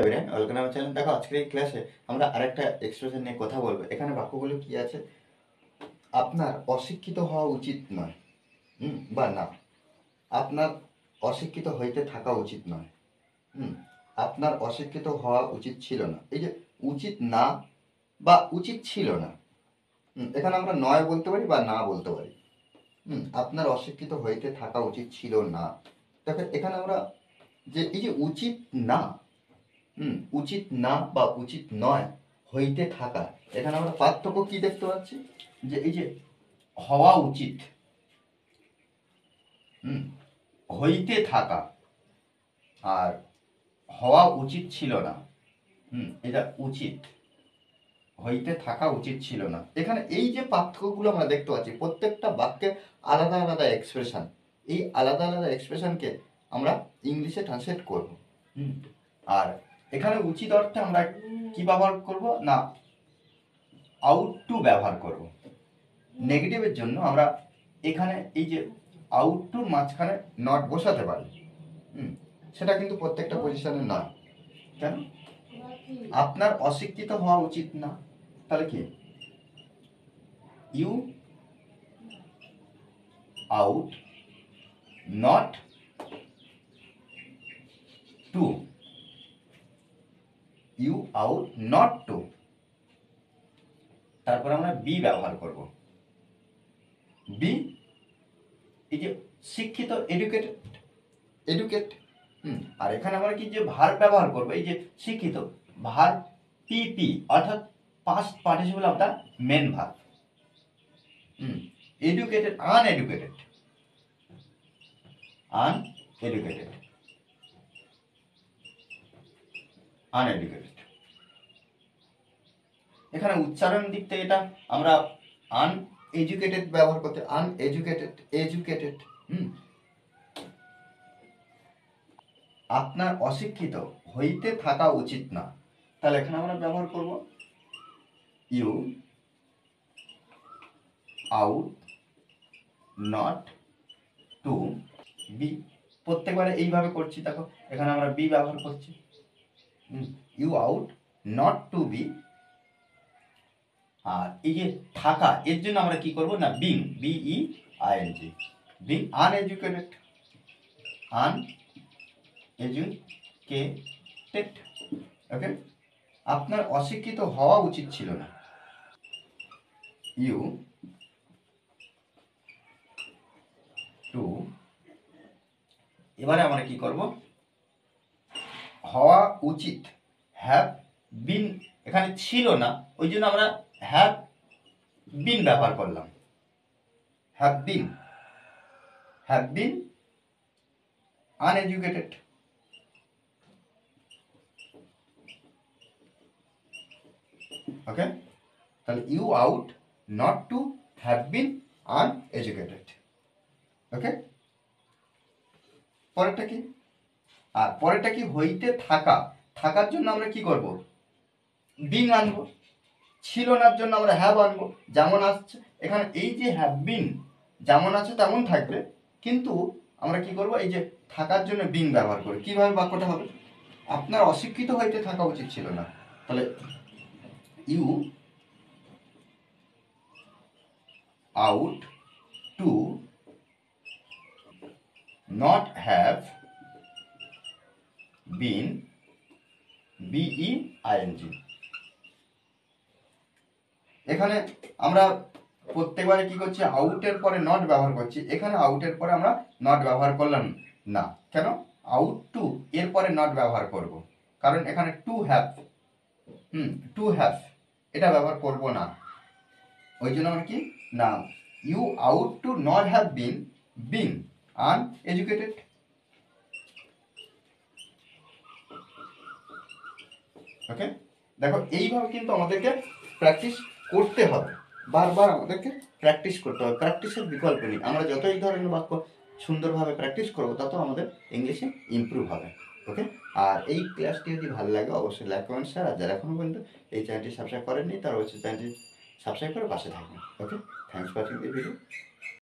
Everyone, welcome আমার channel. দেখো, আজকের এই ক্লাসে আমরা আরেকটা এক্সপ্রেশন নিয়ে কথা বলবো। এখানে বাক্যগুলো কি আছে? আপনার অশিক্ষিত হওয়া উচিত নয়, বা না। আপনার অশিক্ষিত হইতে থাকা উচিত নয়। আপনার অশিক্ষিত হওয়া উচিত ছিল না। এই যে উচিত না বা উচিত ছিল না, এখানে আমরা নয় বলতে পারি বা না বলতে পারি। আপনার অশিক্ষিত হইতে থাকা উচিত ছিল না। দেখো, এখানে আমরা যে এই যে উচিত না, উচিত না বা উচিত নয়, হইতে থাকা, এখানে আমরা পার্থক্য কি দেখতে পাচ্ছি? যে এই যে হওয়া উচিত, হইতে থাকা, আর হওয়া উচিত ছিল না। এটা উচিত, হইতে থাকা উচিত ছিল না। এখানে এই যে পার্থক্যগুলো আমরা দেখতে পাচ্ছি, প্রত্যেকটা বাক্যে আলাদা আলাদা এক্সপ্রেশন। এই আলাদা আলাদা এক্সপ্রেশনকে আমরা ইংলিশে ট্রান্সলেট করব। আর এখানে উচিত অর্থে আমরা কি ব্যবহার করব না, আউট টু ব্যবহার করব। নেগেটিভের জন্য আমরা এখানে এই যে আউট টুর মাঝখানে নট বসাতে পারি। সেটা কিন্তু প্রত্যেকটা পজিশনে নয়। কেন? আপনার অশিক্ষিত হওয়া উচিত না, তাহলে কি you ought not to, you ought not to, তারপর আমরা বি ব্যবহার করব। বি, এই যে শিক্ষিত, এডুকেটেড, এডুকেট। আর এখানে আমরা কি যে ভার্ব ব্যবহার করব, এই যে শিক্ষিত, ভার্ব পিপি, অর্থাৎ past participle of the main verb. Educated, uneducated, uneducated, uneducated. এখানে উচ্চারণ দিক থেকে এটা আমরা আনএডুকেটেড ব্যবহার করতে, আনএডুকেটেড, এডুকেটেড। আপনার অশিক্ষিত হইতে থাকা উচিত না, তাহলে এখানে আমরা ব্যবহার করব you ought not to be. প্রত্যেকবারে এইভাবে করছি। দেখো, এখানে আমরা বি ব্যবহার করছি। You ought not to be. আর এই যে থাকা, এর জন্য আমরা কি করব না, being, B E I N G, being uneducated, uneducated. Okay, আপনার অশিক্ষিত হওয়া উচিত ছিল না, ইউ টু। এবারে আমরা কি করব, হওয়া উচিত, হ্যাভ বিন এখানে ছিল না, ওই জন্য আমরা হ্যাভ বিন ব্যবহার করলাম। Have been, have been uneducated. Okay, তাহলে you ought not to have been uneducated. Okay, পরেরটা কি? আর পরেরটা কি, হইতে থাকা। থাকার জন্য আমরা কি করব, বিং আনবো। ছিল নার জন্য আমরা হ্যাভ আনবো, যেমন আসছে এখানে। এই যে হ্যাভ বিন যেমন আছে তেমন থাকবে, কিন্তু আমরা কি করব, এই যে থাকার জন্য বিং ব্যবহার করি। কিভাবে বাক্যটা হবে, আপনার অশিক্ষিত হইতে থাকা উচিত ছিল না, তাহলে you ought to not have been, be ING. এখানে আমরা প্রত্যেকবারে কি করছি, আউটের পরে নট ব্যবহার করছি। এখানে আউটের পরে আমরা নট ব্যবহার করলাম না। কেন? আউট টু এর পরে নট ব্যবহার করব, কারণ এখানে টু হ্যাভ, টু হ্যাভ এটা ব্যবহার করব না। ওই জন্য আমরা কি না, you ought to not have been being uneducated. Okay, দেখো, এইভাবে কিন্তু আমাদেরকে প্র্যাকটিস করতে হবে, বারবার আমাদেরকে প্র্যাকটিস করতে হবে। প্র্যাকটিসের বিকল্প নেই। আমরা যত এই ধরনের বাক্য সুন্দরভাবে প্র্যাকটিস করবো, তত আমাদের ইংলিশে ইমপ্রুভ হবে। ওকে, আর এই ক্লাসটি যদি ভালো লাগে অবশ্যই লাইক কমেন্ট শেয়ার। আর যারা এখনো পর্যন্ত এই চ্যানেলটি সাবস্ক্রাইব করেননি, তারা অবশ্যই চ্যানেলটি সাবস্ক্রাইব করে পাশে থাকবেন। Okay, thanks for watching the video.